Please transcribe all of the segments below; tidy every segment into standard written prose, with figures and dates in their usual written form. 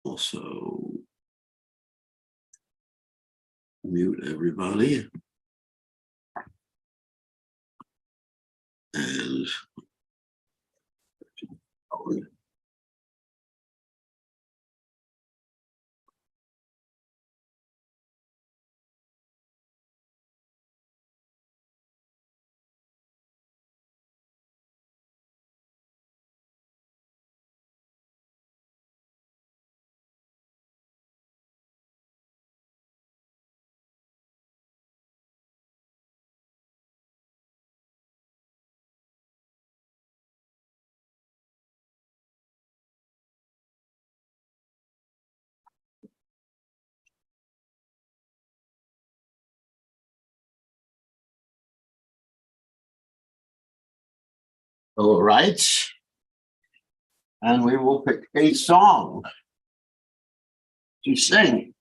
Also mute everybody. And all right. And we will pick a song to sing.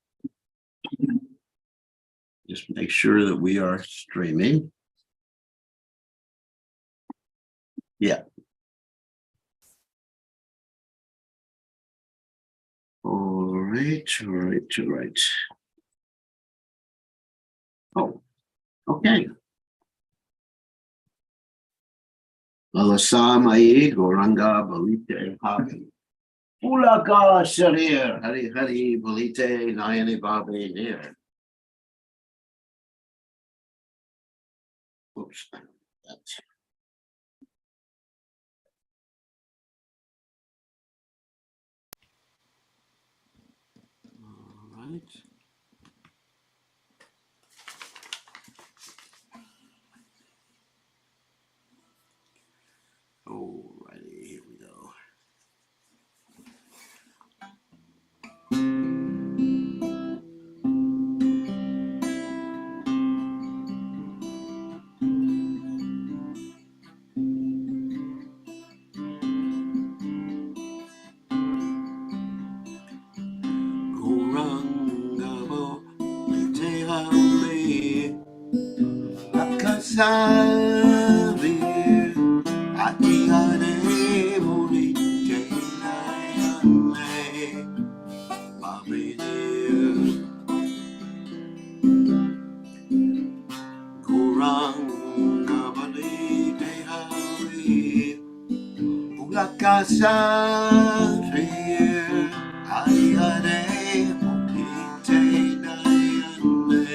Just make sure that we are streaming. Yeah. All right. Oh, okay. Alasamai Goranga Balite Happy. Ulaka Sarir, Hari Hari Balite Nayani Babe near. Oops. That's all right. Alrighty, here we go. Gorangabo, Itehame, Akasavi, Atihane, Molite, Nayane, Babine, Gorangabali, Tehari, Ulakasavi, Atihane, Molite, Nayane,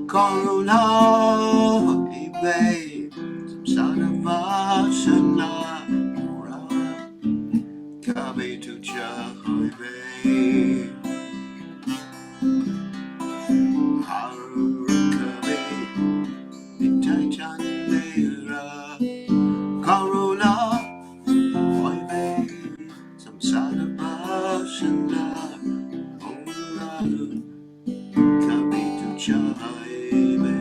Corona, ibe, Sadavasana, Kabe to Jahoibe, Harukabe, Itachandera, Corona, Oibe, some Sadavasana, Kabe to Jahoibe.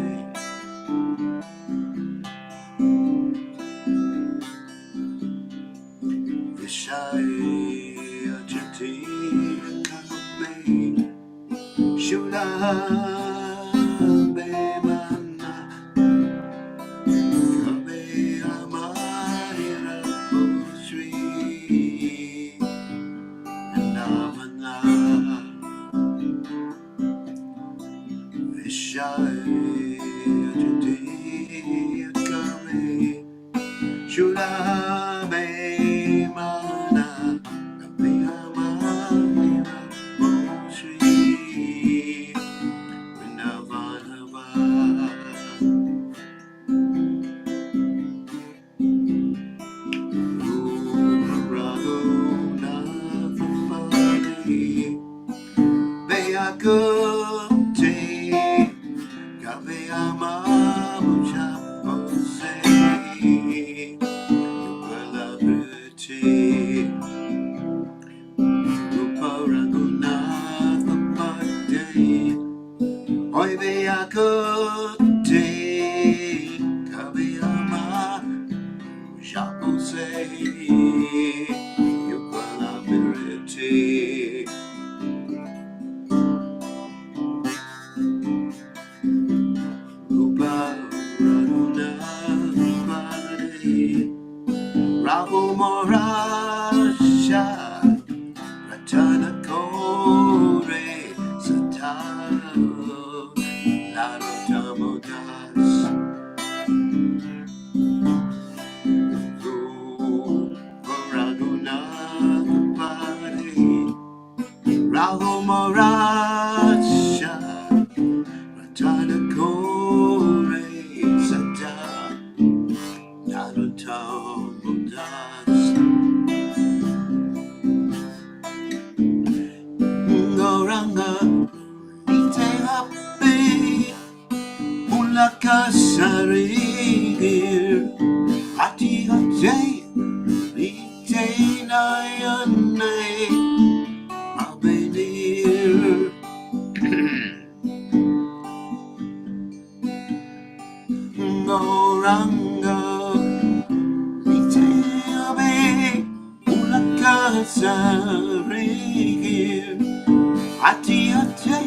Oi vea kote kabiyama japose yukwala birete Nagomaracha Ratana Kore Sata Narutambudas Ngoranga Ite Happy Ulakasarigir Ati Hate Ite Nayane Abenir Ngoranga Ite Happy Ulakasarigir Ati Hate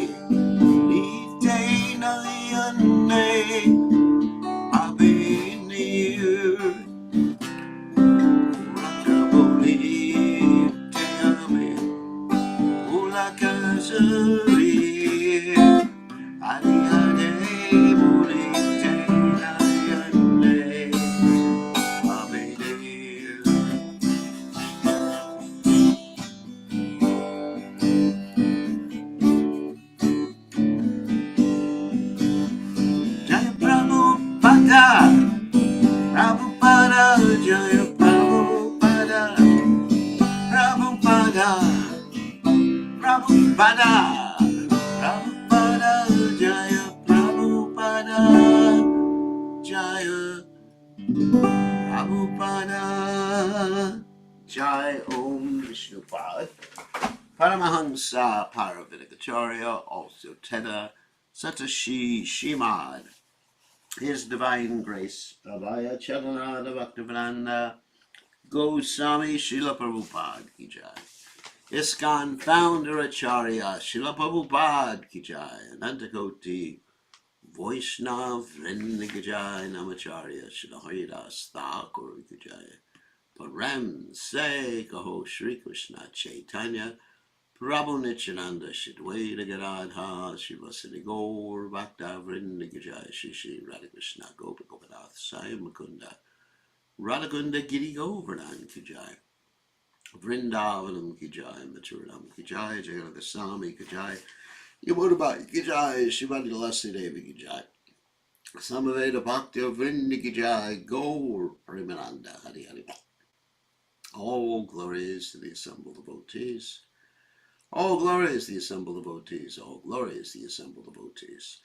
Ite Nayane Abenir Rakaboli Teame Ulakasari Alihade Boli Teayane Abenir Jaya Prabhupada Prabhupada Jaya Prabhupada Prabhupada Prabhupada Prabhupada Jaya Prabhupada Jaya Prabhupada Jai Om Vishnupad Paramahansa Paravidikacharya also Teda Satashi Shimad His Divine Grace Abhaya Chalanada Bhaktivedanta Goswami Srila Prabhupada Ki Jai ISKCON Founder Acharya Srila Prabhupada Ki Jai Anantakoti Vaishnav Vrinda Ki Jai Namacharya Srila Haridas Thakur Ki Jai Param Se Kaho Shri Krishna Chaitanya Prabhu Nityananda Shidwaita Gadadha Shivasati Gaur Bhakta Vrinda Ki Jai Shri Shri Radhakrishna Gopa Gopinath Sai Mukunda Radhakunda Giri Govardhan Ki Jai Vrindavanam Ki Jai Maturanam Ki Jai Jayagoswami Ki Jai Yamurabai Ki Jai Shivani Lassi Devi Ki Jai Samaveda Bhakti Vrinda Ki Jai Gaur Primananda Hari Hari. All glories to the assembled devotees. All glories to the assembled devotees. All glories to the assembled devotees.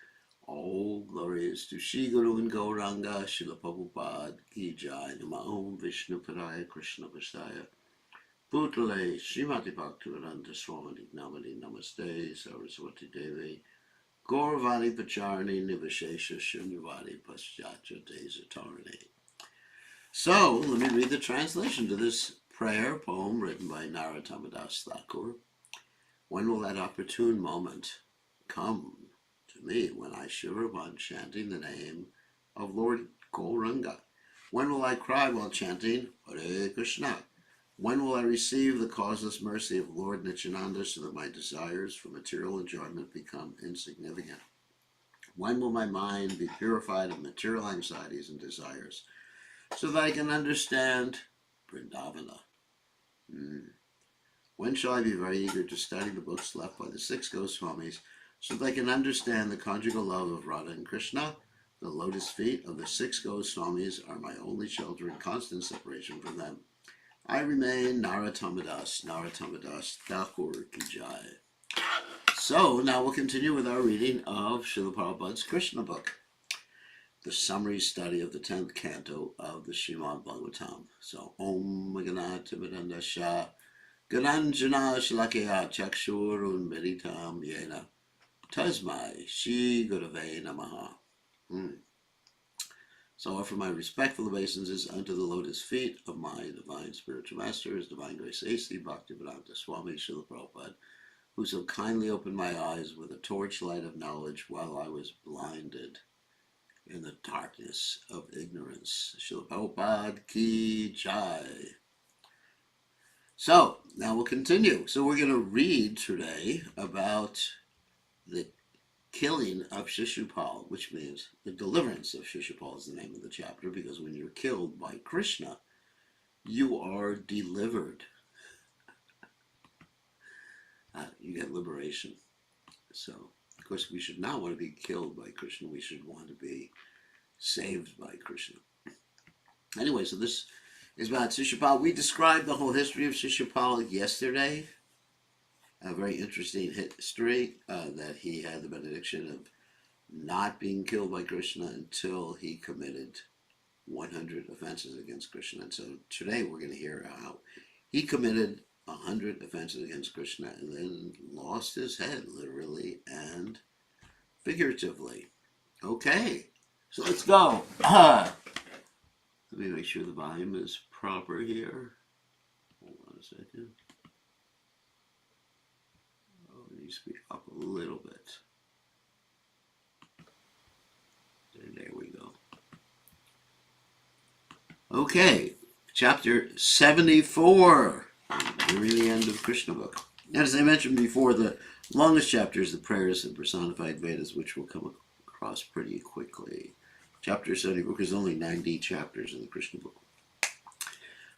All glories to Shri Guru and Gauranga Srila Prabhupada Ki Jai Namo Vishnu Padaya Krishna Vastaya Putale Srimati Bhaktivedanta Swami Namani Namaste Saraswati Devi Gauravani Pacharani Nivashesha Shunyavadi Paschatya Desatarani. So, let me read the translation to this prayer poem written by Narottam Das Thakur. When will that opportune moment come to me when I shiver upon chanting the name of Lord Gauranga? When will I cry while chanting Hare Krishna? When will I receive the causeless mercy of Lord Nityananda so that my desires for material enjoyment become insignificant? When will my mind be purified of material anxieties and desires so that I can understand Vrindavana? When shall I be very eager to study the books left by the 6 Goswamis so that I can understand the conjugal love of Radha and Krishna? The lotus feet of the 6 Goswamis are my only shelter in constant separation from them. I remain Narottam Das Thakur Ki Jai. So now we'll continue with our reading of Srila Prabhupada's Krishna book, the summary study of the 10th canto of the Srimad Bhagavatam. So Om Ganata Vidandasha Gananjana Shalakya Chakshurun Meditam Yena Tasmai Shri Gurave Namaha. So I offer my respectful obeisances unto the lotus feet of my divine spiritual master, His Divine Grace A.C. Bhaktivedanta Swami Srila Prabhupada, who so kindly opened my eyes with a torchlight of knowledge while I was blinded in the darkness of ignorance. Srila Prabhupada Ki Jai. So now we'll continue. So we're going to read today about the killing of Sisupala, which means the deliverance of Sisupala is the name of the chapter, because when you're killed by Krishna, you are delivered. you get liberation. So, of course, we should not want to be killed by Krishna. We should want to be saved by Krishna. Anyway, so this is about Sisupala. We described the whole history of Sisupala yesterday. A very interesting history that he had the benediction of not being killed by Krishna until he committed 100 offenses against Krishna. And so today we're going to hear how he committed 100 offenses against Krishna and then lost his head, literally and figuratively. Okay, so let's go. Let me make sure the volume is proper here. Hold on a second. Oh, it needs to be up a little bit. There we go. Okay, chapter 74. Nearing the end of Krishna book. And as I mentioned before, the longest chapter is the prayers and personified Vedas, which we'll come across pretty quickly. Chapter 74, because only 90 chapters in the Krishna book,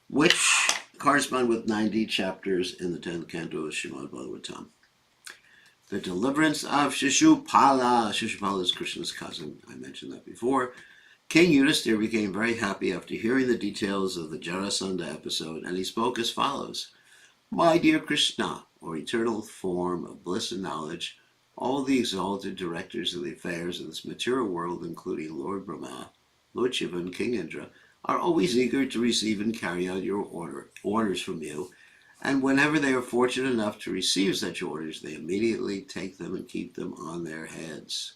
which correspond with 90 chapters in the 10th canto of Srimad Bhagavatam. The deliverance of Sisupala. Sisupala is Krishna's cousin. I mentioned that before. King Yudhisthira became very happy after hearing the details of the Jarasandha episode, and he spoke as follows. My dear Krishna, or eternal form of bliss and knowledge, all the exalted directors of the affairs of this material world, including Lord Brahma, Lord Shiva, and King Indra, are always eager to receive and carry out your orders from you, and whenever they are fortunate enough to receive such orders, they immediately take them and keep them on their heads.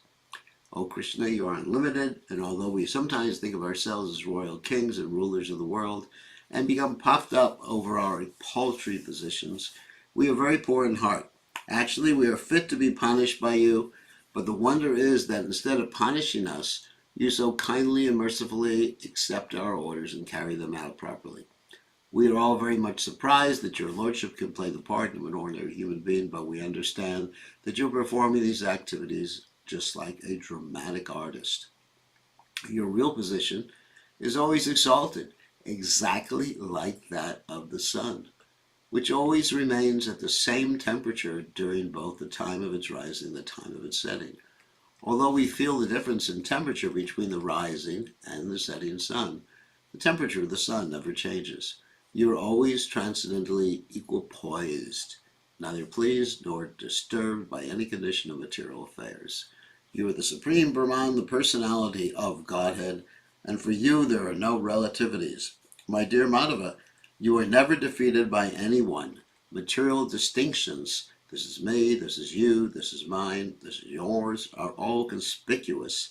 O Krishna, you are unlimited, and although we sometimes think of ourselves as royal kings and rulers of the world, and become puffed up over our paltry positions, we are very poor in heart. Actually, we are fit to be punished by you, but the wonder is that instead of punishing us, you so kindly and mercifully accept our orders and carry them out properly. We are all very much surprised that your lordship can play the part of an ordinary human being, but we understand that you're performing these activities just like a dramatic artist. Your real position is always exalted, exactly like that of the sun, which always remains at the same temperature during both the time of its rising and the time of its setting. Although we feel the difference in temperature between the rising and the setting sun, the temperature of the sun never changes. You are always transcendently equipoised, neither pleased nor disturbed by any condition of material affairs. You are the Supreme Brahman, the personality of Godhead, and for you there are no relativities. My dear Madhava, you are never defeated by anyone. Material distinctions, this is me, this is you, this is mine, this is yours, are all conspicuous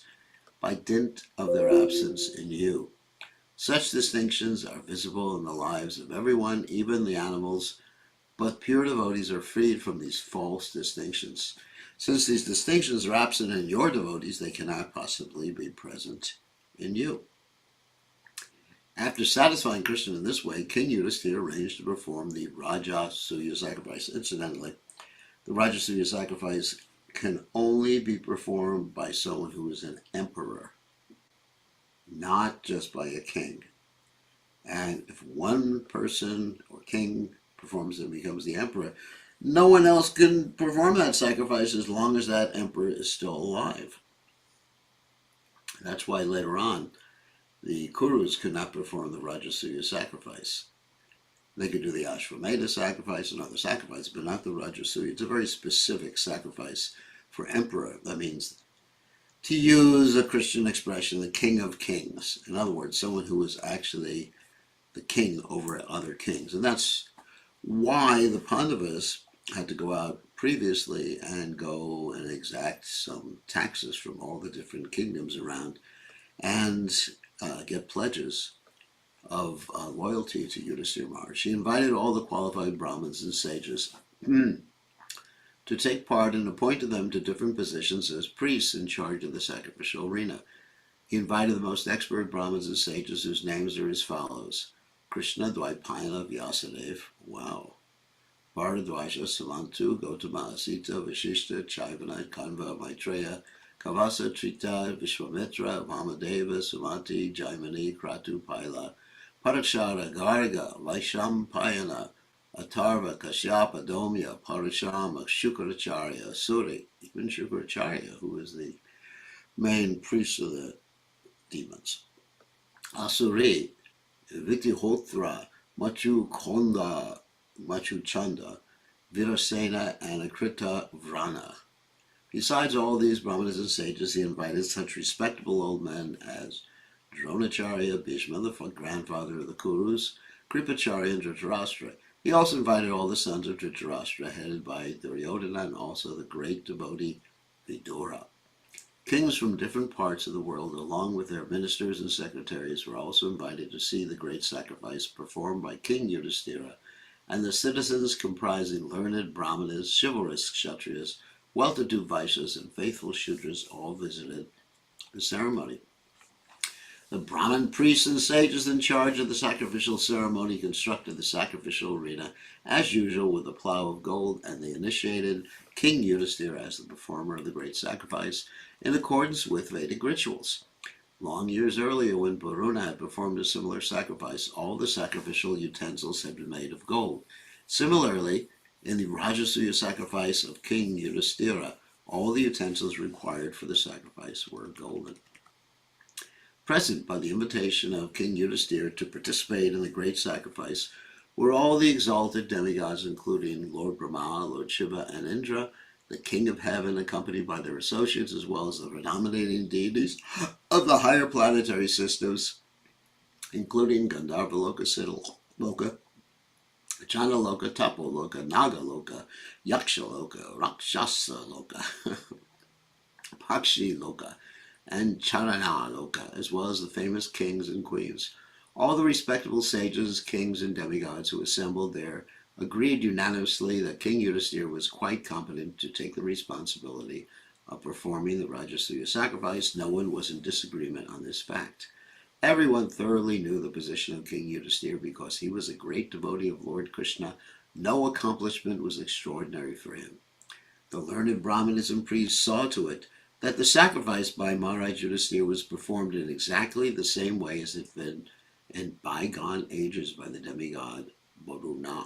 by dint of their absence in you. Such distinctions are visible in the lives of everyone, even the animals, but pure devotees are freed from these false distinctions. Since these distinctions are absent in your devotees, they cannot possibly be present in you. After satisfying Krishna in this way, King Yudhisthira arranged to perform the Rajasuya sacrifice. Incidentally, the Rajasuya sacrifice can only be performed by someone who is an emperor, not just by a king. And if one person or king performs it and becomes the emperor, no one else can perform that sacrifice as long as that emperor is still alive. That's why later on, the Kurus could not perform the Rajasuya sacrifice. They could do the Ashvamedha sacrifice and other sacrifices, but not the Rajasuya. It's a very specific sacrifice for emperor. That means, to use a Christian expression, the king of kings. In other words, someone who is actually the king over other kings. And that's why the Pandavas had to go out previously and go and exact some taxes from all the different kingdoms around and get pledges of loyalty to Yudhisthira Maharaj. She invited all the qualified Brahmins and sages to take part and appointed them to different positions as priests in charge of the sacrificial arena. He invited the most expert Brahmins and sages whose names are as follows. Krishna, Dvaipayana, Vyasadeva, wow. Bharadwaja, Samantu, Gautama, Sita, Vashishta, Chaivana, Kanva, Maitreya, Kavasa, Trita, Vishwamitra, Vamadeva, Sumati, Jaimani, Kratu, Paila, Parakshara, Garga, Vaishampayana, Atharva, Kashyapa, Domya, Parashama, Shukracharya, Suri, even Shukracharya, who is the main priest of the demons. Asuri, Vitihotra, Machu Konda, Machu Chanda, Virasena, and Akrita Vrana. Besides all these brahmanas and sages, he invited such respectable old men as Dronacharya, Bhishma, the grandfather of the Kurus, Kripacharya, and Dhritarashtra. He also invited all the sons of Dhritarashtra, headed by Duryodhana, and also the great devotee Vidura. Kings from different parts of the world, along with their ministers and secretaries, were also invited to see the great sacrifice performed by King Yudhishthira, and the citizens, comprising learned brahmanas, chivalrous kshatriyas, well-to-do vaishyas, and faithful shudras, all visited the ceremony. The Brahmin priests and sages in charge of the sacrificial ceremony constructed the sacrificial arena, as usual, with a plow of gold, and they initiated King Yudhishthira as the performer of the great sacrifice in accordance with Vedic rituals. Long years earlier, when Varuna had performed a similar sacrifice, all the sacrificial utensils had been made of gold. Similarly, in the Rajasuya sacrifice of King Yudhishthira, all the utensils required for the sacrifice were golden. Present by the invitation of King Yudhishthira to participate in the great sacrifice were all the exalted demigods, including Lord Brahma, Lord Shiva, and Indra, the King of Heaven, accompanied by their associates, as well as the predominating deities of the higher planetary systems, including Gandharvaloka, Siddhaloka, Chandraloka, Tapoloka, Nagaloka, Yakshaloka, Rakshasaloka, Pakshi-loka, and Charana-loka, as well as the famous kings and queens. All the respectable sages, kings, and demigods who assembled there agreed unanimously that King Yudhishthira was quite competent to take the responsibility of performing the Rajasuya sacrifice. No one was in disagreement on this fact. Everyone thoroughly knew the position of King Yudhishthira because he was a great devotee of Lord Krishna. No accomplishment was extraordinary for him. The learned brahmanas and priests saw to it that the sacrifice by Maharaj Yudhishthira was performed in exactly the same way as it had been in bygone ages by the demigod Varuna.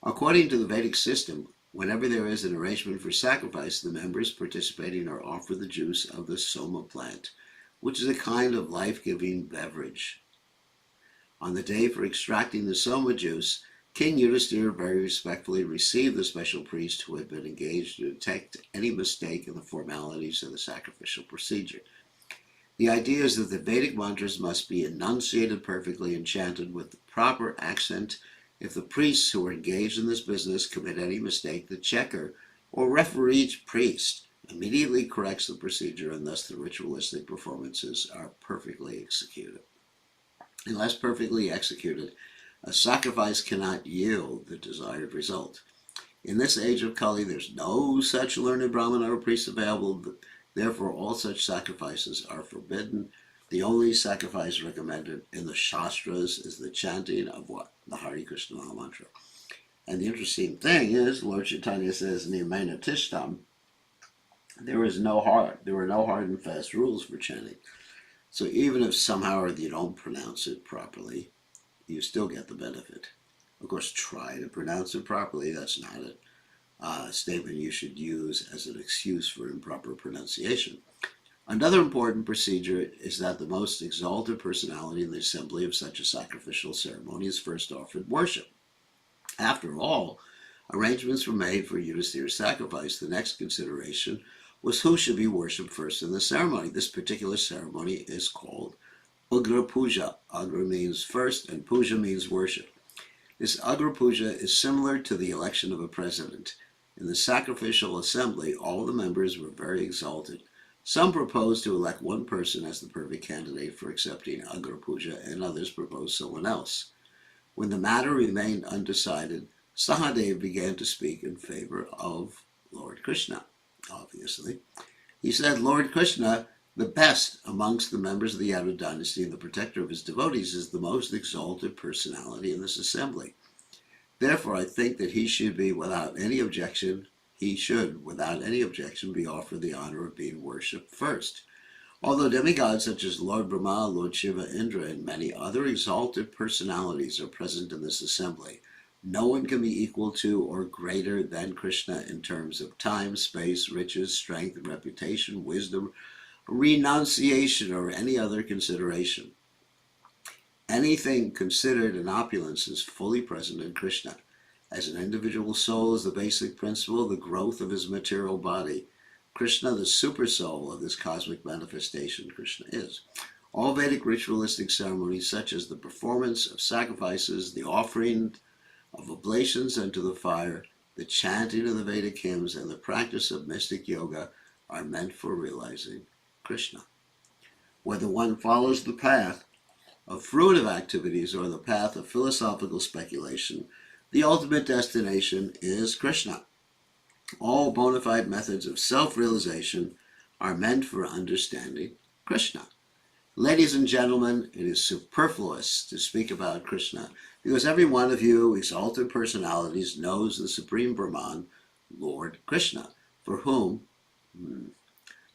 According to the Vedic system, whenever there is an arrangement for sacrifice, the members participating are offered the juice of the soma plant, which is a kind of life-giving beverage. On the day for extracting the soma juice, King Yudhishthira very respectfully received the special priest who had been engaged to detect any mistake in the formalities of the sacrificial procedure. The idea is that the Vedic mantras must be enunciated perfectly and chanted with the proper accent. If the priests who are engaged in this business commit any mistake, the checker or referee priest immediately corrects the procedure, and thus the ritualistic performances are perfectly executed. Unless perfectly executed, a sacrifice cannot yield the desired result. In this age of Kali, there's no such learned Brahmana or priest available. Therefore, all such sacrifices are forbidden. The only sacrifice recommended in the Shastras is the chanting of what? The Hare Krishna Maha Mantra. And the interesting thing is, Lord Chaitanya says in the Amena Tishtam, there were no hard and fast rules for chanting. So even if somehow or you don't pronounce it properly, you still get the benefit. Of course, try to pronounce it properly. That's not a statement you should use as an excuse for improper pronunciation. Another important procedure is that the most exalted personality in the assembly of such a sacrificial ceremony is first offered worship. After all, arrangements were made for Yudhishthira's sacrifice. The next consideration was who should be worshipped first in the ceremony. This particular ceremony is called Agra Puja. Agra means first, and Puja means worship. This Agra Puja is similar to the election of a president. In the sacrificial assembly, all the members were very exalted. Some proposed to elect one person as the perfect candidate for accepting Agra Puja, and others proposed someone else. When the matter remained undecided, Sahadev began to speak in favor of Lord Krishna, obviously. He said, Lord Krishna, the best amongst the members of the Yadav dynasty and the protector of his devotees, is the most exalted personality in this assembly. Therefore, I think that he should, without any objection, be offered the honor of being worshipped first. Although demigods such as Lord Brahma, Lord Shiva, Indra, and many other exalted personalities are present in this assembly, No one can be equal to or greater than Krishna in terms of time, space, riches, strength, reputation, wisdom, renunciation, or any other consideration. Anything considered an opulence is fully present in Krishna. As an individual soul is the basic principle of the growth of his material body, Krishna, the super soul of this cosmic manifestation, Krishna is. All Vedic ritualistic ceremonies, such as the performance of sacrifices, the offering of oblations unto the fire, the chanting of the Vedic hymns, and the practice of mystic yoga, are meant for realizing Krishna. Whether one follows the path of fruitive activities or the path of philosophical speculation, the ultimate destination is Krishna. All bona fide methods of self-realization are meant for understanding Krishna. Ladies and gentlemen, it is superfluous to speak about Krishna because every one of you exalted personalities knows the Supreme Brahman, Lord Krishna, for whom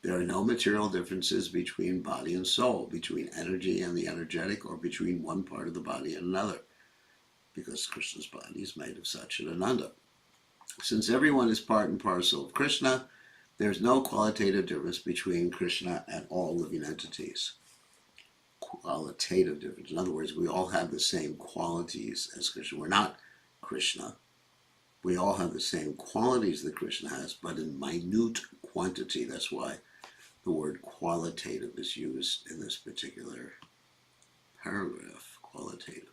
there are no material differences between body and soul, between energy and the energetic, or between one part of the body and another, because Krishna's body is made of Satchidananda. Since everyone is part and parcel of Krishna, there is no qualitative difference between Krishna and all living entities. Qualitative difference. In other words, we all have the same qualities as Krishna. We're not Krishna. We all have the same qualities that Krishna has, but in minute quantity. That's why the word qualitative is used in this particular paragraph. Qualitative.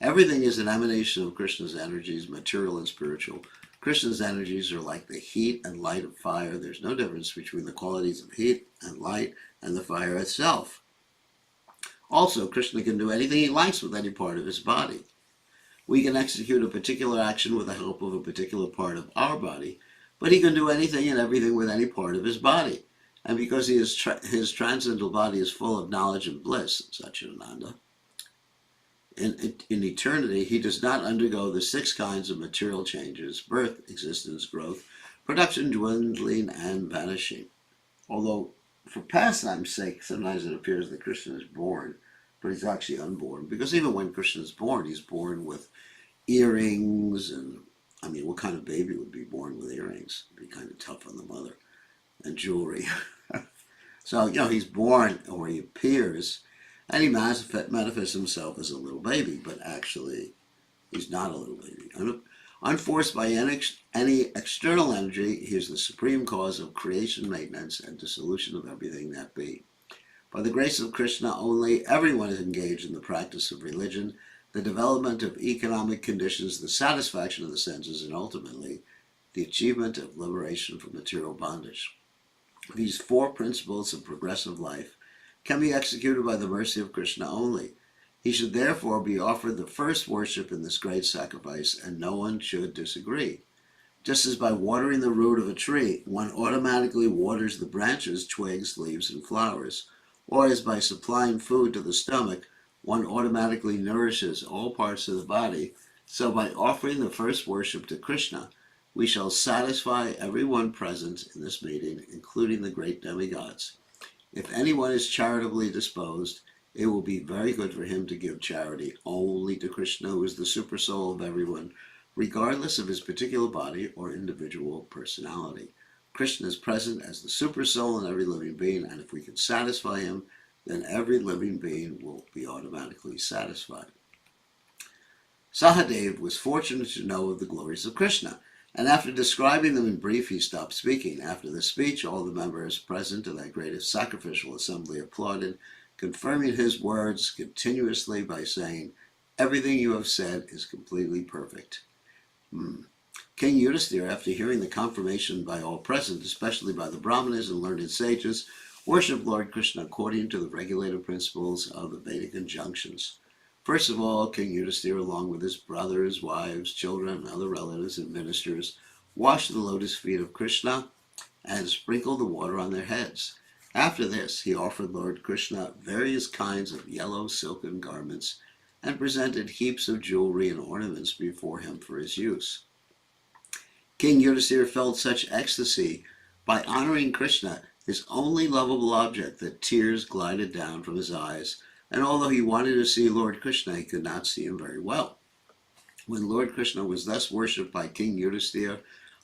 Everything is an emanation of Krishna's energies, material and spiritual. Krishna's energies are like the heat and light of fire. There's no difference between the qualities of heat and light and the fire itself. Also, Krishna can do anything he likes with any part of his body. We can execute a particular action with the help of a particular part of our body, but he can do anything and everything with any part of his body. And because his transcendental body is full of knowledge and bliss, Satchidananda, in eternity, he does not undergo the 6 kinds of material changes: birth, existence, growth, production, dwindling, and vanishing. Although, for pastime's sake, sometimes it appears that Krishna is born, but he's actually unborn. Because even when Krishna is born, he's born with earrings, and I mean, what kind of baby would be born with earrings? It'd be kind of tough on the mother. And jewelry. So, he's born, or he appears, and he manifests himself as a little baby, but actually, he's not a little baby. Unforced by any external energy, he is the supreme cause of creation, maintenance, and dissolution of everything that be. By the grace of Krishna only, everyone is engaged in the practice of religion, the development of economic conditions, the satisfaction of the senses, and ultimately, the achievement of liberation from material bondage. These 4 principles of progressive life can be executed by the mercy of Krishna only. He should therefore be offered the first worship in this great sacrifice, and no one should disagree. Just as by watering the root of a tree, one automatically waters the branches, twigs, leaves, and flowers, or as by supplying food to the stomach, one automatically nourishes all parts of the body, so by offering the first worship to Krishna, we shall satisfy everyone present in this meeting, including the great demigods. If anyone is charitably disposed, it will be very good for him to give charity only to Krishna, who is the super soul of everyone, regardless of his particular body or individual personality. Krishna is present as the super soul in every living being, and if we can satisfy him, then every living being will be automatically satisfied. Sahadev was fortunate to know of the glories of Krishna, and after describing them in brief, he stopped speaking. After the speech, all the members present at that great sacrificial assembly applauded, confirming his words continuously by saying, "Everything you have said is completely perfect." King Yudhisthira, after hearing the confirmation by all present, especially by the Brahmanas and learned sages, worshipped Lord Krishna according to the regulative principles of the Vedic injunctions. First of all, King Yudhisthira, along with his brothers, wives, children, and other relatives and ministers, washed the lotus feet of Krishna and sprinkled the water on their heads. After this, he offered Lord Krishna various kinds of yellow silken garments and presented heaps of jewelry and ornaments before him for his use. King Yudhisthira felt such ecstasy by honoring Krishna, his only lovable object, that tears glided down from his eyes, and although he wanted to see Lord Krishna, he could not see him very well. When Lord Krishna was thus worshipped by King Yudhisthira,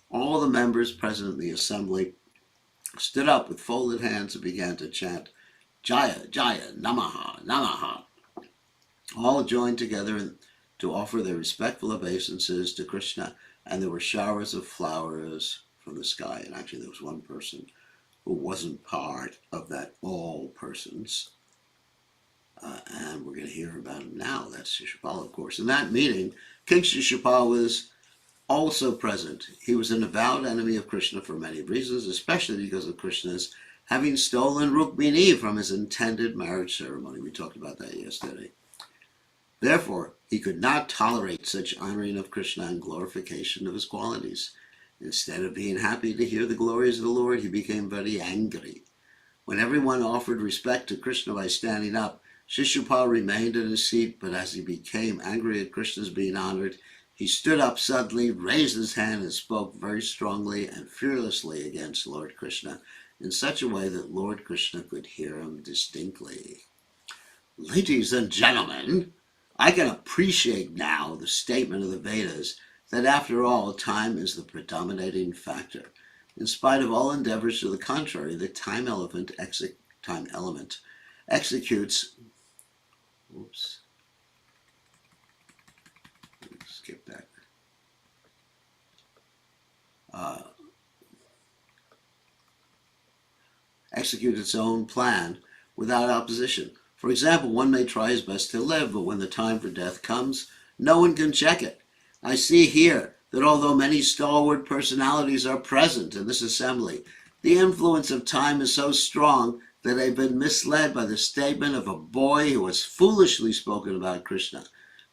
all the members present in the assembly stood up with folded hands and began to chant, Jaya, Jaya, Namaha, Namaha. All joined together to offer their respectful obeisances to Krishna, and there were showers of flowers from the sky. And actually, there was one person who wasn't part of that all persons. And we're going to hear about him now. That's Sisupala, of course. In that meeting, King Sisupala was also present. He was an avowed enemy of Krishna for many reasons, especially because of Krishna's having stolen Rukmini from his intended marriage ceremony. We talked about that yesterday. Therefore, he could not tolerate such honoring of Krishna and glorification of his qualities. Instead of being happy to hear the glories of the Lord, he became very angry. When everyone offered respect to Krishna by standing up, Sisupala remained in his seat, but as he became angry at Krishna's being honored, he stood up suddenly, raised his hand, and spoke very strongly and fearlessly against Lord Krishna in such a way that Lord Krishna could hear him distinctly. Ladies and gentlemen, I can appreciate now the statement of the Vedas that after all, time is the predominating factor. In spite of all endeavors to the contrary, the time element executes. Oops. Skip that. Execute its own plan without opposition. For example, one may try his best to live, but when the time for death comes, no one can check it. I see here that although many stalwart personalities are present in this assembly, the influence of time is so strong that they've been misled by the statement of a boy who has foolishly spoken about Krishna.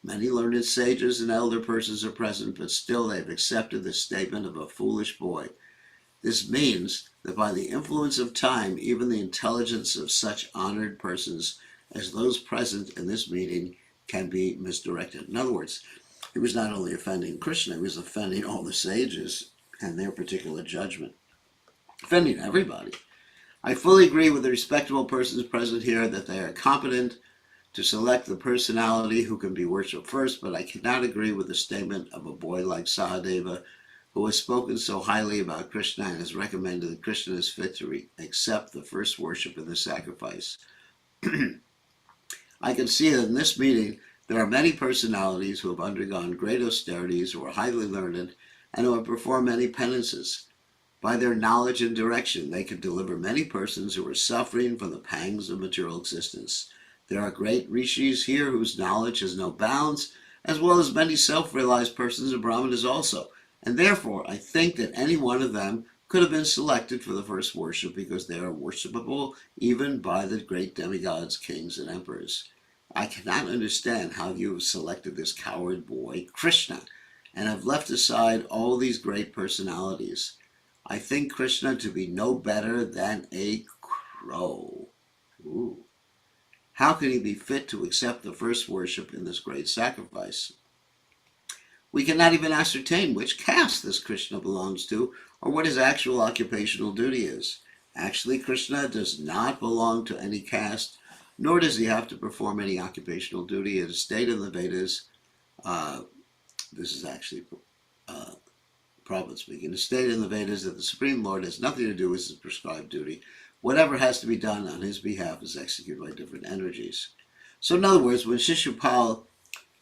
Many learned sages and elder persons are present, but still they've accepted the statement of a foolish boy. This means that by the influence of time, even the intelligence of such honored persons as those present in this meeting can be misdirected. In other words, he was not only offending Krishna, he was offending all the sages and their particular judgment, offending everybody. I fully agree with the respectable persons present here that they are competent to select the personality who can be worshipped first, but I cannot agree with the statement of a boy like Sahadeva, who has spoken so highly about Krishna and has recommended that Krishna is fit to accept the first worship in the sacrifice. I can see that in this meeting there are many personalities who have undergone great austerities, who are highly learned, and who have performed many penances. By their knowledge and direction, they can deliver many persons who are suffering from the pangs of material existence. There are great rishis here whose knowledge has no bounds, as well as many self-realized persons and brahmanas also. And therefore, I think that any one of them could have been selected for the first worship because they are worshipable even by the great demigods, kings, and emperors. I cannot understand how you have selected this coward boy, Krishna, and have left aside all these great personalities. I think Krishna to be no better than a crow. Ooh. How can he be fit to accept the first worship in this great sacrifice? We cannot even ascertain which caste this Krishna belongs to or what his actual occupational duty is. Actually, Krishna does not belong to any caste, nor does he have to perform any occupational duty. It is stated in the Vedas, this is actually Prabhupada speaking, it is stated in the Vedas that the Supreme Lord has nothing to do with his prescribed duty. Whatever has to be done on his behalf is executed by different energies. So in other words, when Sisupala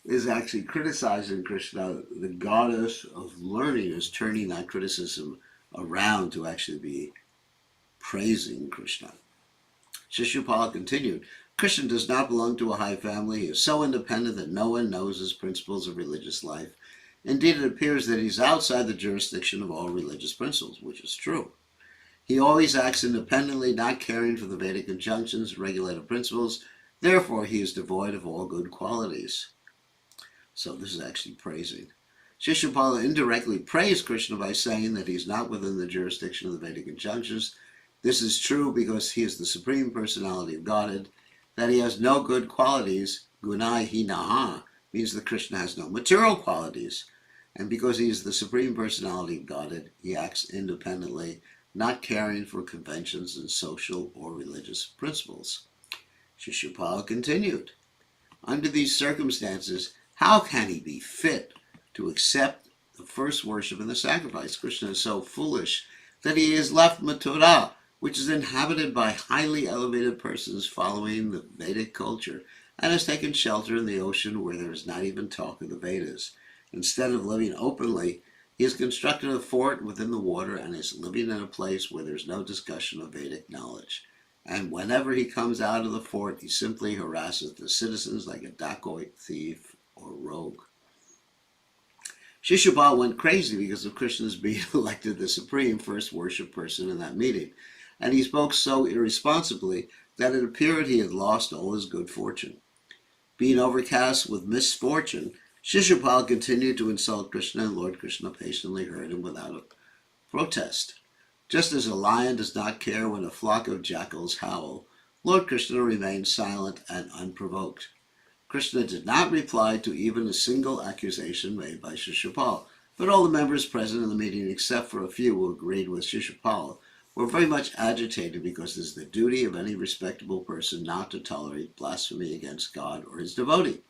is actually criticizing Krishna, the goddess of learning is turning that criticism around to actually be praising Krishna. Sisupala continued, Krishna does not belong to a high family. He is so independent that no one knows his principles of religious life. Indeed, it appears that he is outside the jurisdiction of all religious principles, which is true. He always acts independently, not caring for the Vedic injunctions and regulative principles. Therefore, he is devoid of all good qualities. So this is actually praising. Sisupala indirectly praised Krishna by saying that he is not within the jurisdiction of the Vedic injunctions. This is true because he is the Supreme Personality of Godhead. That he has no good qualities, gunai hinaha, means that Krishna has no material qualities. And because he is the Supreme Personality of Godhead, he acts independently, not caring for conventions and social or religious principles. Sisupala continued, under these circumstances, how can he be fit to accept the first worship and the sacrifice. Krishna is so foolish that he has left Mathura, which is inhabited by highly elevated persons following the Vedic culture, and has taken shelter in the ocean where there is not even talk of the Vedas. Instead of living openly, he has constructed a fort within the water and is living in a place where there's no discussion of Vedic knowledge. And whenever he comes out of the fort, he simply harasses the citizens like a dacoit, thief, or rogue. Sisupala went crazy because of Krishna's being elected the supreme first worship person in that meeting, and he spoke so irresponsibly that it appeared he had lost all his good fortune. Being overcast with misfortune, Sisupala continued to insult Krishna, and Lord Krishna patiently heard him without a protest. Just as a lion does not care when a flock of jackals howl, Lord Krishna remained silent and unprovoked. Krishna did not reply to even a single accusation made by Sisupala, but all the members present in the meeting, except for a few who agreed with Sisupala, were very much agitated because it is the duty of any respectable person not to tolerate blasphemy against God or his devotee.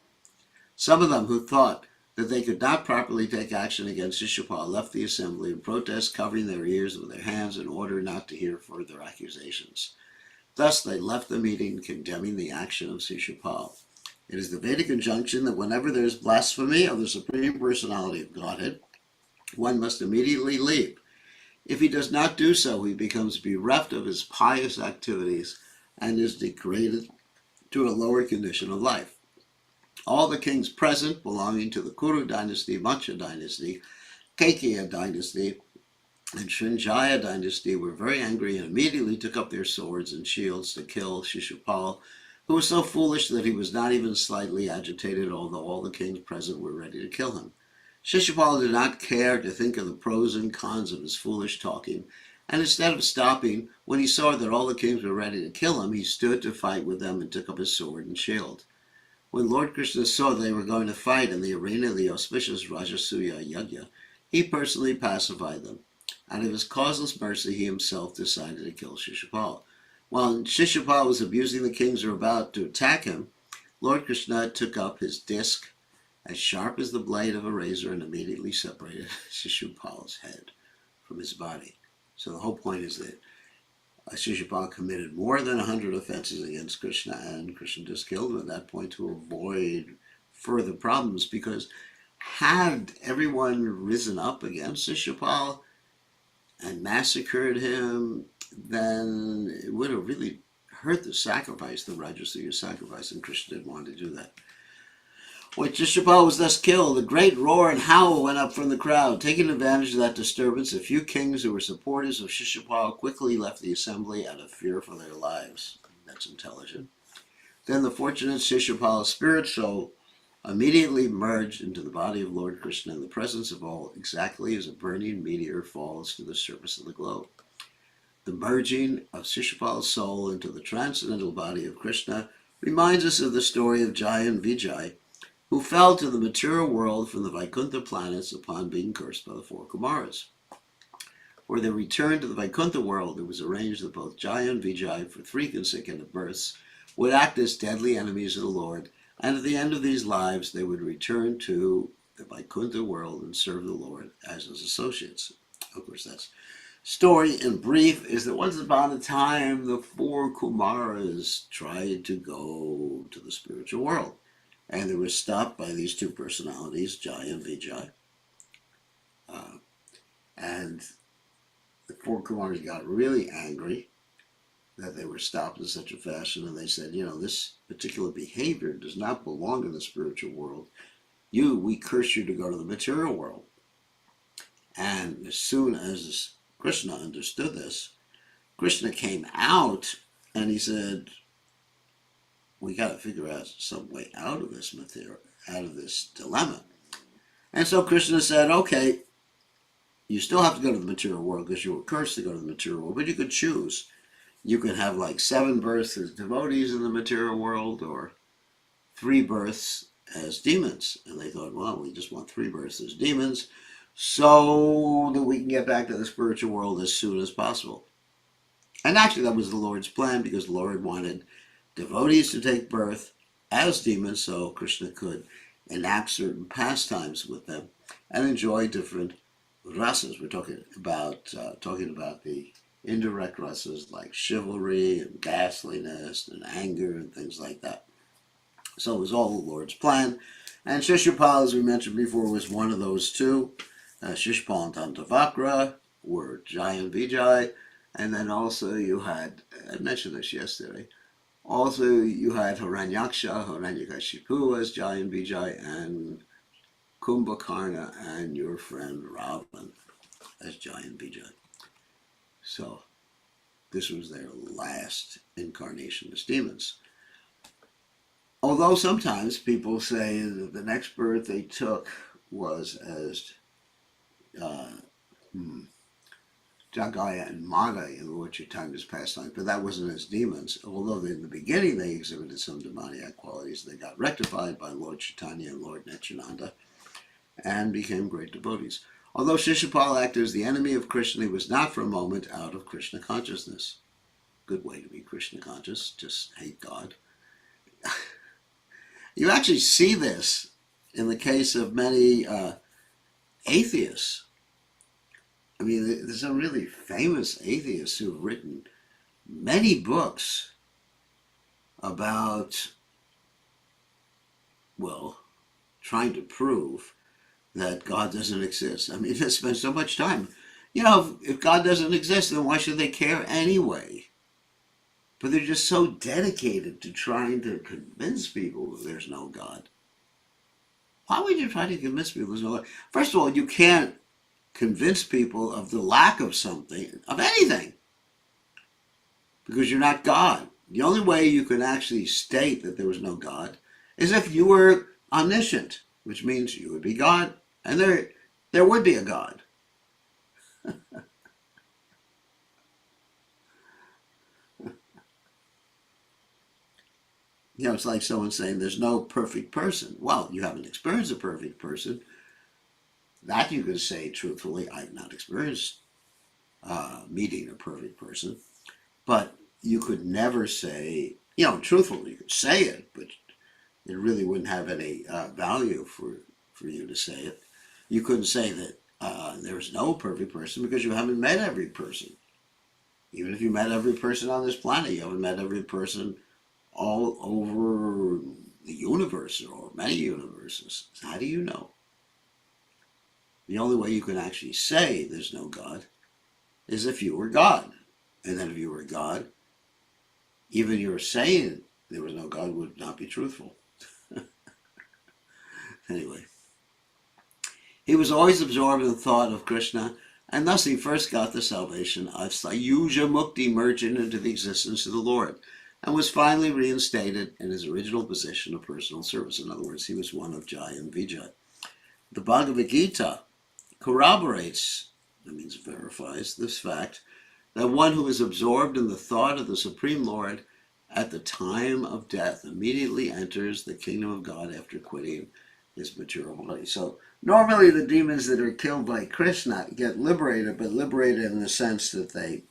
Some of them who thought that they could not properly take action against Sisupala left the assembly in protest, covering their ears with their hands in order not to hear further accusations. Thus they left the meeting condemning the action of Sisupala. It is the Vedic injunction that whenever there is blasphemy of the Supreme Personality of Godhead, one must immediately leave. If he does not do so, he becomes bereft of his pious activities and is degraded to a lower condition of life. All the kings present, belonging to the Kuru dynasty, Matsya dynasty, Kakya dynasty, and Srinjaya dynasty, were very angry and immediately took up their swords and shields to kill Sisupala, who was so foolish that he was not even slightly agitated, although all the kings present were ready to kill him. Sisupala did not care to think of the pros and cons of his foolish talking, and instead of stopping, when he saw that all the kings were ready to kill him, he stood to fight with them and took up his sword and shield. When Lord Krishna saw they were going to fight in the arena of the auspicious Rajasuya Yajna, he personally pacified them. Out of his causeless mercy, he himself decided to kill Sisupala. While Sisupala was abusing the kings who were about to attack him, Lord Krishna took up his disc, as sharp as the blade of a razor, and immediately separated Sisupala's head from his body. So the whole point is that Sisupala committed more than 100 offenses against Krishna, and Krishna just killed him at that point to avoid further problems, because had everyone risen up against Sisupala and massacred him, then it would have really hurt the sacrifice, the Rajasuya sacrifice, and Krishna didn't want to do that. When Sisupala was thus killed, a great roar and howl went up from the crowd. Taking advantage of that disturbance, a few kings who were supporters of Sisupala quickly left the assembly out of fear for their lives. That's intelligent. Then the fortunate Sisupala's spirit soul immediately merged into the body of Lord Krishna in the presence of all, exactly as a burning meteor falls to the surface of the globe. The merging of Sisupala's soul into the transcendental body of Krishna reminds us of the story of Jaya and Vijay, who fell to the material world from the Vaikuntha planets upon being cursed by the four Kumaras. For their return to the Vaikuntha world, it was arranged that both Jaya and Vijay, for 3 consecutive births, would act as deadly enemies of the Lord, and at the end of these lives, they would return to the Vaikuntha world and serve the Lord as his associates. Of course, that's story in brief is that once upon a time, the 4 Kumaras tried to go to the spiritual world. And they were stopped by these 2 personalities, Jaya and Vijay. And the 4 Kumaras got really angry that they were stopped in such a fashion, and they said, this particular behavior does not belong in the spiritual world. We curse you to go to the material world. And as soon as Krishna understood this, Krishna came out and he said, we got to figure out some way out of this material, out of this dilemma. And so Krishna said, okay, you still have to go to the material world because you were cursed to go to the material world, but you could choose. You could have like 7 births as devotees in the material world or 3 births as demons. And they thought, well, we just want 3 births as demons so that we can get back to the spiritual world as soon as possible. And actually that was the Lord's plan, because the Lord wanted devotees to take birth as demons so Krishna could enact certain pastimes with them, and enjoy different rasas. We're talking about the indirect rasas like chivalry and ghastliness and anger and things like that. So it was all the Lord's plan. And Sisupala, as we mentioned before, was one of those two. Shishpal and Tantavakra were Jai and Vijay. And then also you had, I mentioned this yesterday, also you had Hiranyakashipu as Jai and Vijay, and Kumbhakarna and your friend Ravan as Jai and Vijay. So this was their last incarnation as demons. Although sometimes people say that the next birth they took was as Jagaya and Mada in Lord Chaitanya's pastime, but that wasn't as demons. Although in the beginning they exhibited some demoniac qualities, they got rectified by Lord Chaitanya and Lord Nityananda and became great devotees. Although Sisupala acted as the enemy of Krishna, he was not for a moment out of Krishna consciousness. Good way to be Krishna conscious, just hate God. You actually see this in the case of many atheists. I mean, there's some really famous atheists who've written many books about, well, trying to prove that God doesn't exist. I mean, they spend so much time. You know, if God doesn't exist, then why should they care anyway? But they're just so dedicated to trying to convince people that there's no God. Why would you try to convince people there's no God? First of all, you can't convince people of the lack of something, of anything, because you're not God. The only way you can actually state that there was no God is if you were omniscient, which means you would be God, and there would be a God. You know, it's like someone saying there's no perfect person. Well, you haven't experienced a perfect person. That you can say truthfully, I've not experienced meeting a perfect person. But you could never say, you know, truthfully, you could say it, but it really wouldn't have any value for you to say it. You couldn't say that there's no perfect person because you haven't met every person. Even if you met every person on this planet, you haven't met every person all over the universe or many universes. How do you know? The only way you can actually say there's no God is if you were God. And then if you were God, even your saying there was no God would not be truthful. Anyway, he was always absorbed in the thought of Krishna, and thus he first got the salvation of Sayuja Mukti, merging into the existence of the Lord, and was finally reinstated in his original position of personal service. In other words, he was one of Jai and Vijay. The Bhagavad Gita corroborates, that means verifies, this fact that one who is absorbed in the thought of the Supreme Lord at the time of death immediately enters the kingdom of God after quitting his material body. So normally the demons that are killed by Krishna get liberated, but liberated in the sense that they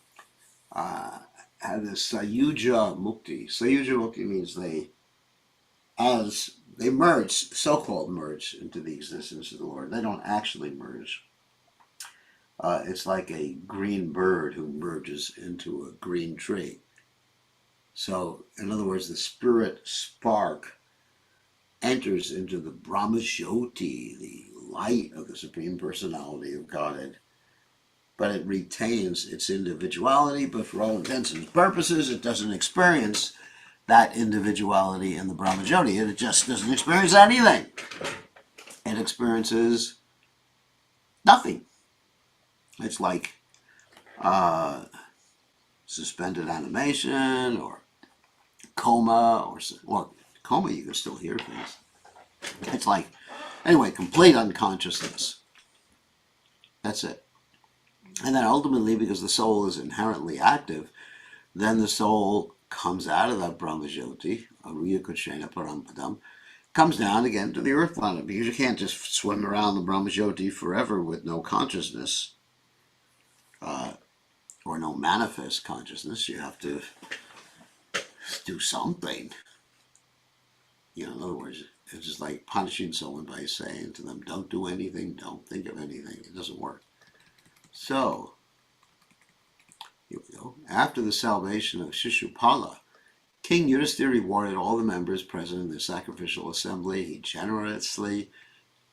have this Sayuja Mukti. Sayuja Mukti means they merge, so-called merge, into the existence of the Lord. They don't actually merge. It's like a green bird who merges into a green tree. So, in other words, the spirit spark enters into the Brahmajyoti, the light of the Supreme Personality of Godhead, but it retains its individuality, but for all intents and purposes, it doesn't experience that individuality in the Brahmajyoti. It just doesn't experience anything. It experiences nothing. It's like suspended animation or coma, or coma, you can still hear things. It's like, anyway, complete unconsciousness. That's it. And then ultimately, because the soul is inherently active, then the soul comes out of that Brahmajyoti, Aruya Kuchena Parampadam, comes down again to the earth planet, because you can't just swim around the Brahmajyoti forever with no consciousness, or no manifest consciousness. You have to do something. You know, in other words, It's just like punishing someone by saying to them, don't do anything, don't think of anything. It doesn't work. So, here we go. After the salvation of Sisupala, King Yudhisthira rewarded all the members present in the sacrificial assembly. He generously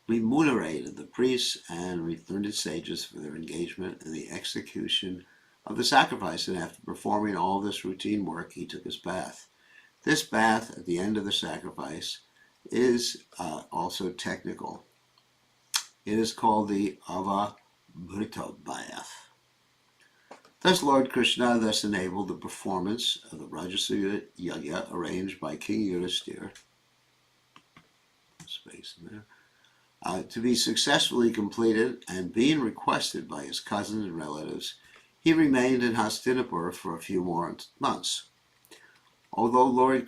remunerated the priests and learned sages for their engagement in the execution of the sacrifice. And after performing all this routine work, he took his bath. This bath at the end of the sacrifice is also technical. It is called the Avamrita bath. Thus Lord Krishna thus enabled the performance of the Rajasuya Yajna arranged by King Yudhisthira, space in there, to be successfully completed, and being requested by his cousins and relatives, he remained in Hastinapur for a few more months. Although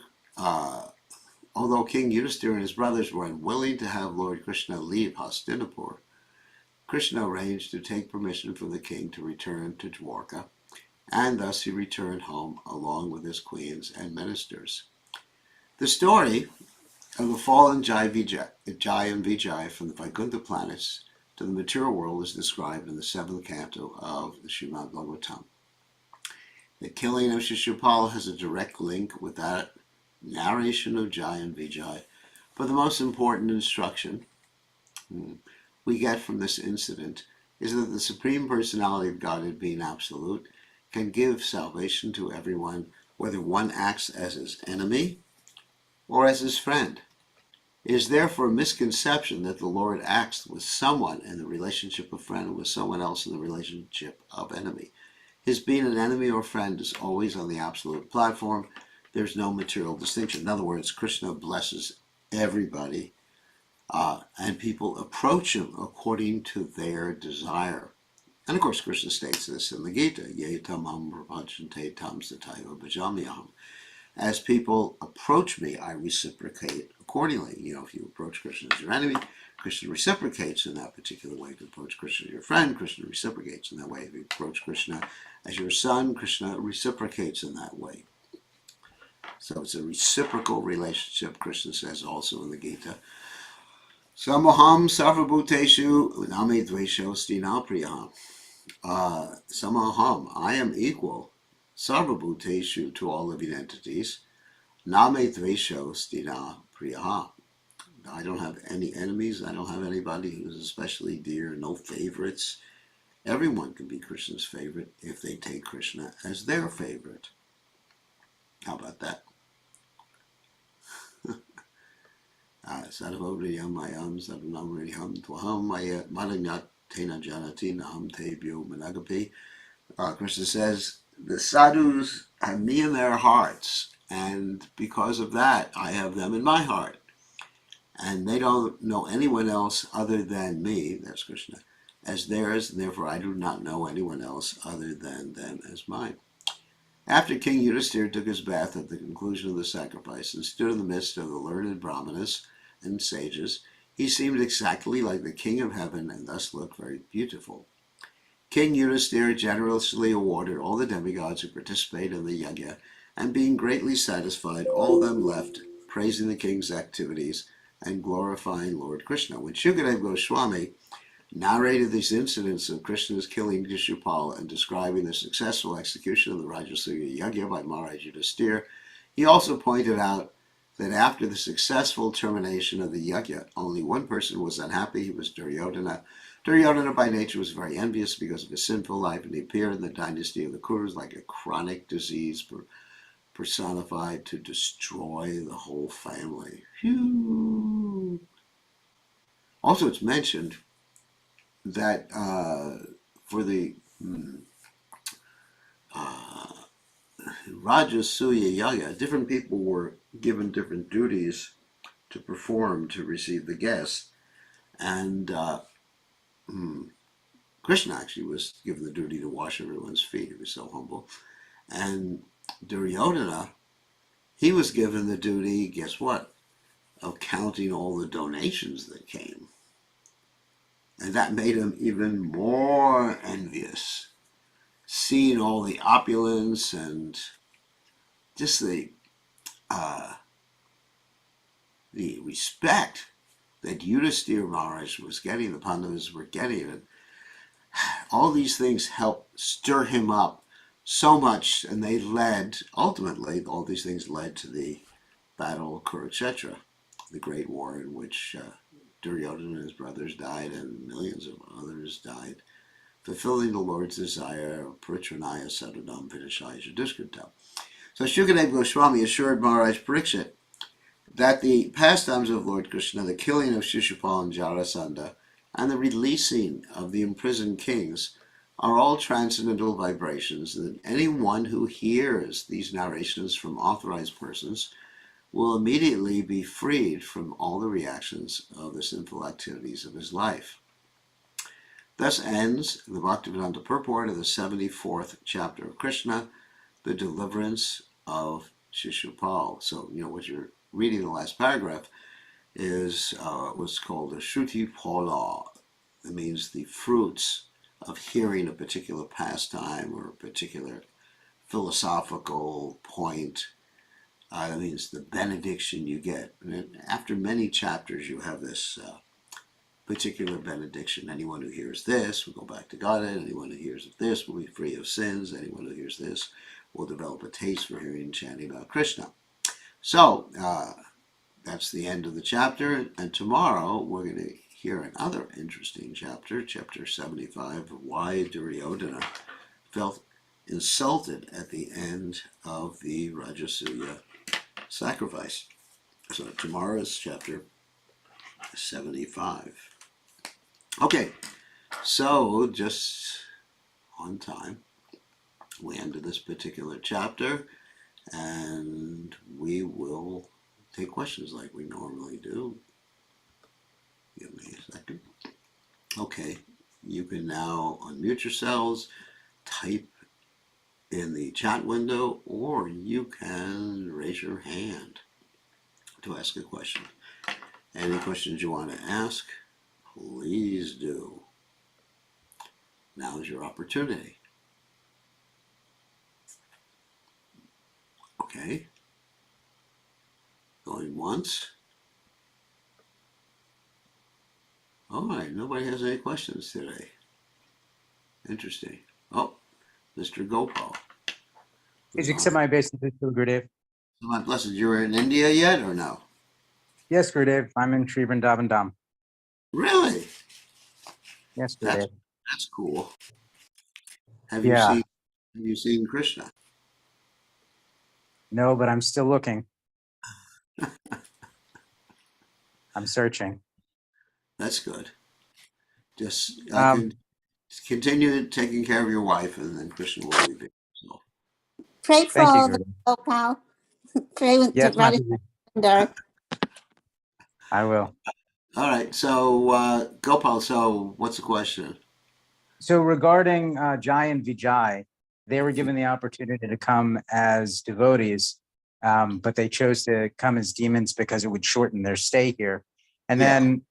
King Yudhisthira and his brothers were unwilling to have Lord Krishna leave Hastinapur, Krishna arranged to take permission from the king to return to Dwarka, and thus he returned home along with his queens and ministers. The story of the fallen Jai and Vijay from the Vaikuntha planets to the material world is described in the 7th canto of the Srimad Bhagavatam. The killing of Sisupala has a direct link with that narration of Jai and Vijay, but the most important instruction we get from this incident is that the Supreme Personality of Godhead, being absolute, can give salvation to everyone, whether one acts as his enemy or as his friend. It is therefore a misconception that the Lord acts with someone in the relationship of friend and with someone else in the relationship of enemy. His being an enemy or friend is always on the absolute platform. There's no material distinction. In other words, Krishna blesses everybody, and people approach him according to their desire. And of course, Krishna states this in the Gita, Ye tamam prapachante tam sataiva bhajamyaham. As people approach me, I reciprocate accordingly. If you approach Krishna as your enemy, Krishna reciprocates in that particular way. If you approach Krishna as your friend, Krishna reciprocates in that way. If you approach Krishna as your son, Krishna reciprocates in that way. So it's a reciprocal relationship, Krishna says also in the Gita. Samoham sarvabhuteshu name dvesho stina priyam. Samoham, I am equal, sarvabhuteshu, to all living entities. Name dvesho stina priyam. I don't have any enemies. I don't have anybody who's especially dear, no favorites. Everyone can be Krishna's favorite if they take Krishna as their favorite. How about that? Sadhavovriyam mayam sadhanamriyam tvaham madanyat tena janati naham tebyo managapi. Krishna says, the sadhus have me in their hearts, and because of that, I have them in my heart. And they don't know anyone else other than me, that's Krishna, as theirs, and therefore I do not know anyone else other than them as mine. After King Yudhisthira took his bath at the conclusion of the sacrifice and stood in the midst of the learned brahmanas and sages, he seemed exactly like the king of heaven and thus looked very beautiful. King Yudhisthira generously awarded all the demigods who participated in the yajna, and being greatly satisfied, all of them left, praising the king's activities and glorifying Lord Krishna. When Shukadeva Goswami narrated these incidents of Krishna's killing Sisupala and describing the successful execution of the Rajasuya Yajna by Maharaj Yudhisthira, he also pointed out that after the successful termination of the yajna, only one person was unhappy. He was Duryodhana. Duryodhana by nature was very envious because of his sinful life, and he appeared in the dynasty of the Kurus like a chronic disease personified to destroy the whole family. Phew. Also, it's mentioned that for the Rajasuya Yajna, different people were given different duties to perform to receive the guests, and Krishna actually was given the duty to wash everyone's feet. He was so humble. And Duryodhana, he was given the duty, guess what, of counting all the donations that came. And that made him even more envious, seeing all the opulence and just the the respect that Yudhisthira Maharaj was getting, the Pandavas were getting, and all these things helped stir him up so much, and they led, ultimately, all these things led to the Battle of Kurukshetra, the great war in which Duryodhana and his brothers died, and millions of others died, fulfilling the Lord's desire, Pritranaya Sadadam Vinashaya Duskritam. So Shukadeva Goswami assured Maharaj Parikshit that the pastimes of Lord Krishna, the killing of Sisupala and Jarasandha, and the releasing of the imprisoned kings are all transcendental vibrations, and that anyone who hears these narrations from authorized persons will immediately be freed from all the reactions of the sinful activities of his life. Thus ends the Bhaktivedanta purport of the 74th chapter of Krishna, the deliverance of Sisupala. So, what you're reading in the last paragraph is what's called a Shruti Pala. It means the fruits of hearing a particular pastime or a particular philosophical point. That means the benediction you get. And after many chapters, you have this particular benediction. Anyone who hears this will go back to Godhead. Anyone who hears of this will be free of sins. Anyone who hears this will develop a taste for hearing and chanting about Krishna. So, that's the end of the chapter. And tomorrow, we're going to hear another interesting chapter, chapter 75, why Duryodhana felt insulted at the end of the Rajasuya sacrifice. So tomorrow is chapter 75. Okay, so just on time, we ended this particular chapter, and we will take questions like we normally do. Give me a second. Okay, you can now unmute yourselves, type in the chat window, or you can raise your hand to ask a question. Any questions you want to ask, please do. Now is your opportunity. Okay. Going once. All right, nobody has any questions today. Interesting. Oh, Mr. Gopal. Please accept my obeisance, Gurudev. My blessed, you were in India yet or no? Yes, Gurudev. I'm in Sri Vrindavan Dham. Really? Yes, Gurudev. That's cool. Have Yeah. you seen Krishna? No, but I'm still looking. I'm searching. That's good. Just continue taking care of your wife, and then Krishna will leave you. So. Pray for Thank you, all the Gopal. Pray with yes, Radha. I will. All right. So, Gopal, so what's the question? So regarding Jai and Vijay, they were given the opportunity to come as devotees, but they chose to come as demons because it would shorten their stay here. And then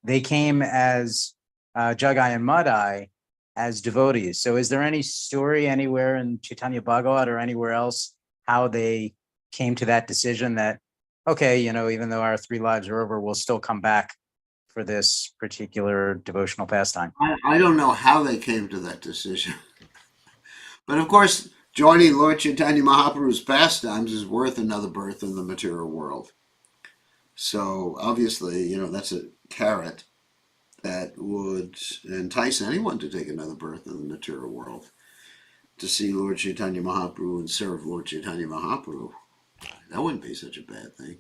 they came as Jagai and Madai as devotees. So is there any story anywhere in Chaitanya Bhagavat or anywhere else how they came to that decision that, okay, even though our 3 lives are over, we'll still come back for this particular devotional pastime? I don't know how they came to that decision. But of course, joining Lord Chaitanya Mahaprabhu's pastimes is worth another birth in the material world. So obviously, that's a carrot that would entice anyone to take another birth in the material world. To see Lord Chaitanya Mahaprabhu and serve Lord Chaitanya Mahaprabhu, that wouldn't be such a bad thing.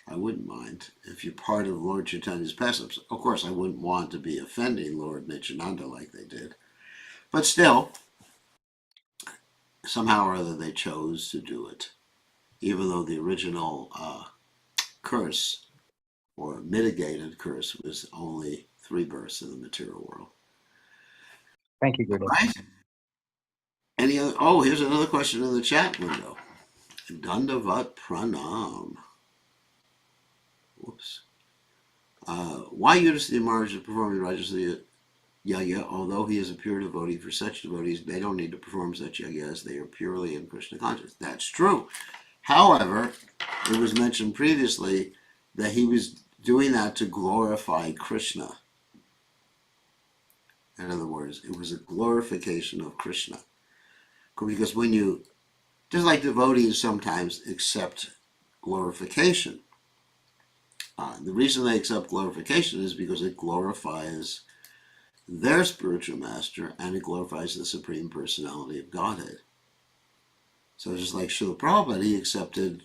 I wouldn't mind if you're part of Lord Chaitanya's pastimes. Of course, I wouldn't want to be offending Lord Nityananda like they did. But still, somehow or other they chose to do it. Even though the original curse or mitigated curse was only 3 births in the material world. Thank you, Gurudev. Right? Any other? Oh, here's another question in the chat window. Dandavat Pranam. Whoops. Why Yudhisthira Maharaj is performing Rajasuya Yagya, although he is a pure devotee? For such devotees, they don't need to perform such yagyas. They are purely in Krishna consciousness. That's true. However, it was mentioned previously that he was doing that to glorify Krishna. In other words, it was a glorification of Krishna. Because when you, just like devotees sometimes accept glorification, the reason they accept glorification is because it glorifies their spiritual master and it glorifies the Supreme Personality of Godhead. So just like Srila Prabhupada, he accepted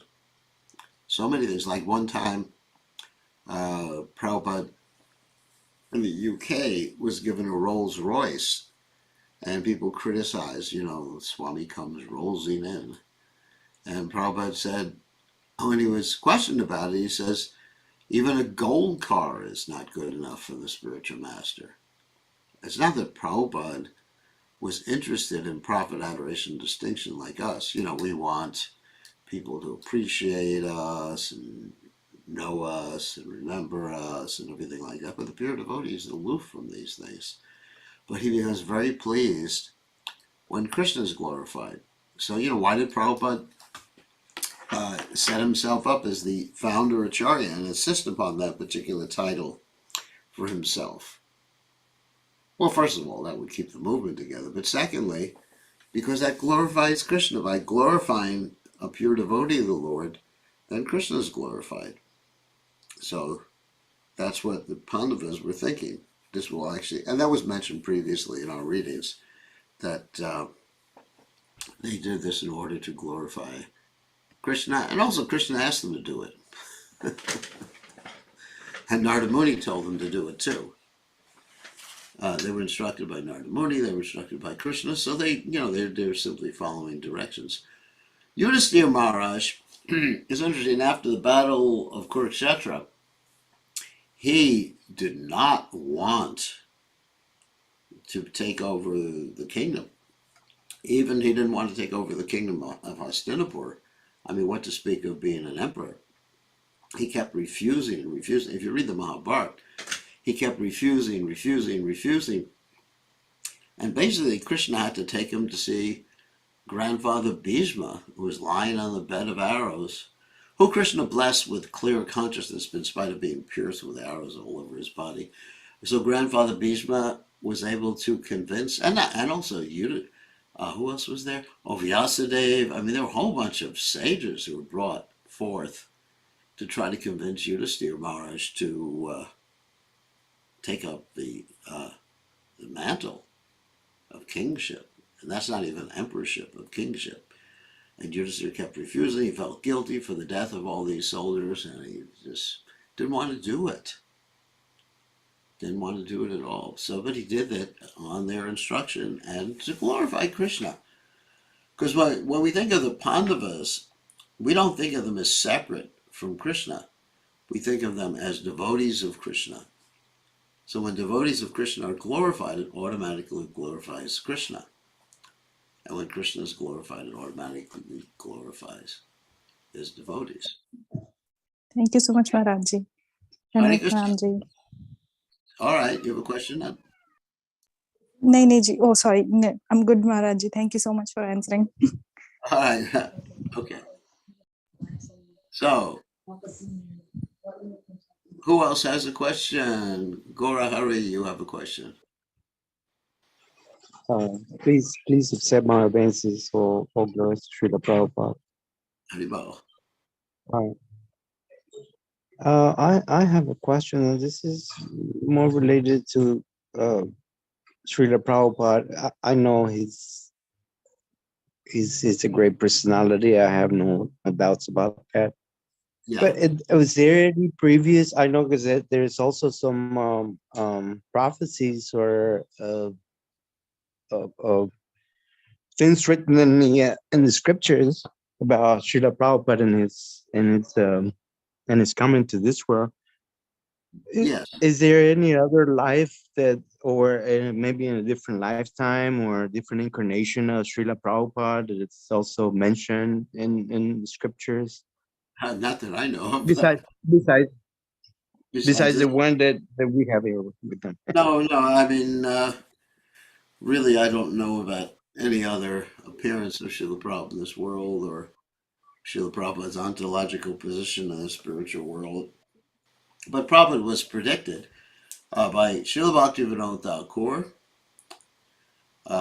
so many things. Like one time, Prabhupada in the UK was given a Rolls Royce, and people criticized, Swami comes rolling in. And Prabhupada said, when he was questioned about it, he says, even a gold car is not good enough for the spiritual master. It's not that Prabhupada was interested in profit, adoration, distinction like us. We want people to appreciate us and know us and remember us and everything like that. But the pure devotee is aloof from these things. But he becomes very pleased when Krishna is glorified. So, why did Prabhupada set himself up as the founder Acharya and insist upon that particular title for himself? Well, first of all, that would keep the movement together. But secondly, because that glorifies Krishna. By glorifying a pure devotee of the Lord, then Krishna is glorified. So that's what the Pandavas were thinking. This will actually, and that was mentioned previously in our readings, that they did this in order to glorify Krishna, and also Krishna asked them to do it. And Narada Muni told them to do it too. They were instructed by Narada Muni, they were instructed by Krishna, so they're simply following directions. Yudhisthira Maharaj is interesting. After the battle of Kurukshetra, he did not want to take over the kingdom. Even he didn't want to take over the kingdom of Hastinapur. I mean, what to speak of being an emperor? He kept refusing and refusing. If you read the Mahabharata, he kept refusing. And basically, Krishna had to take him to see grandfather Bhishma, who was lying on the bed of arrows, who Krishna blessed with clear consciousness in spite of being pierced with arrows all over his body. So grandfather Bhishma was able to convince, and also who else was there? Oh, Vyasadeva. I mean, there were a whole bunch of sages who were brought forth to try to convince Yudhisthira Maharaj to take up the mantle of kingship. And that's not even emperorship, of kingship. And Yudhisthira kept refusing. He felt guilty for the death of all these soldiers, and he just didn't want to do it. Didn't want to do it at all. So, but he did that on their instruction and to glorify Krishna. Because when we think of the Pandavas, we don't think of them as separate from Krishna. We think of them as devotees of Krishna. So when devotees of Krishna are glorified, it automatically glorifies Krishna. And when Krishna is glorified, it automatically glorifies his devotees. Thank you so much, Maharajji. Hare Ranjit Krishna. Ramji. All right, you have a question? No, oh, sorry. No, I'm good, Maharajji. Thank you so much for answering. All right, okay. So, who else has a question? Gora Hari, you have a question. Please accept my obeisances for glory to Srila Prabhupada. Haribol. I have a question, and this is more related to Srila Prabhupada. I know he's a great personality. I have no doubts about that. Yeah. But was there any previous? I know because there's also some prophecies or of things written in the scriptures about Srila Prabhupada and his coming to this world. Yes. Is there any other life or maybe in a different lifetime or a different incarnation of Srila Prabhupada that it's also mentioned in the scriptures? Not that I know of. Besides Besides the one that we have here with them. No, I mean, really, I don't know about any other appearance of Srila Prabhupada in this world or Srila Prabhupada's ontological position in the spiritual world. But Prabhupada was predicted by Srila Bhaktivinoda Thakur,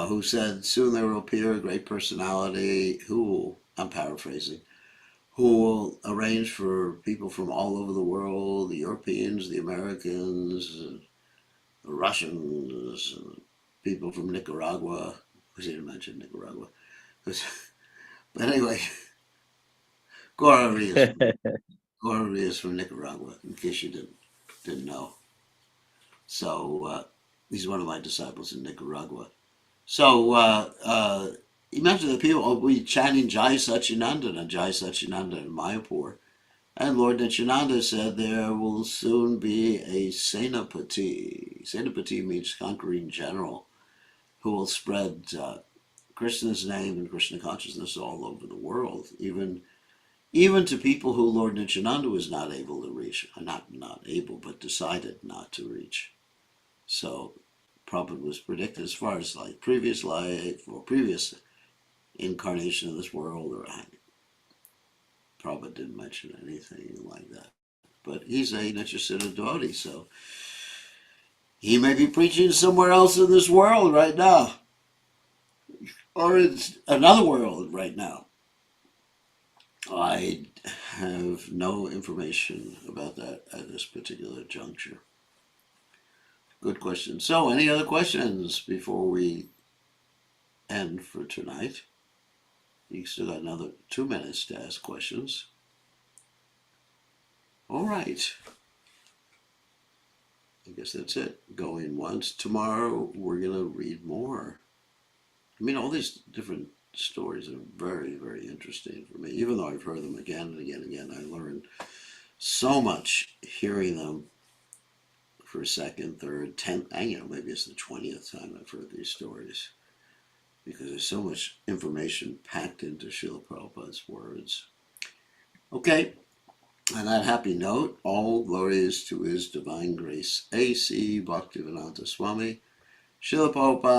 who said, soon there will appear a great personality who will, I'm paraphrasing, who will arrange for people from all over the world, the Europeans, the Americans, the Russians, people from Nicaragua. I didn't mention Nicaragua. But anyway, Gauri is from Nicaragua, in case you didn't know. So he's one of my disciples in Nicaragua. So imagine the people will be chanting Jai Satchidananda and Jai Satchidananda in Mayapur. And Lord Nityananda said there will soon be a Senapati. Senapati means conquering general, who will spread Krishna's name and Krishna consciousness all over the world, even to people who Lord Nityananda was not able to reach. Not able, but decided not to reach. So Prabhupada was predicted as far as like previous life or previous incarnation of this world, or Prabhupada didn't mention anything like that. But he's a Nityasiddha devotee, so he may be preaching somewhere else in this world right now, or it's another world right now. I have no information about that at this particular juncture. Good question. So, any other questions before we end for tonight? You still got another 2 minutes to ask questions. All right. I guess that's it. Going once. Tomorrow we're going to read more. I mean, all these different stories are very, very interesting for me. Even though I've heard them again and again and again, I learned so much hearing them for second, third, 10th, and maybe it's the 20th time I've heard these stories, because there's so much information packed into Srila Prabhupada's words. Okay, on that happy note, all glories to His Divine Grace A.C. Bhaktivedanta Swami, Srila Prabhupada.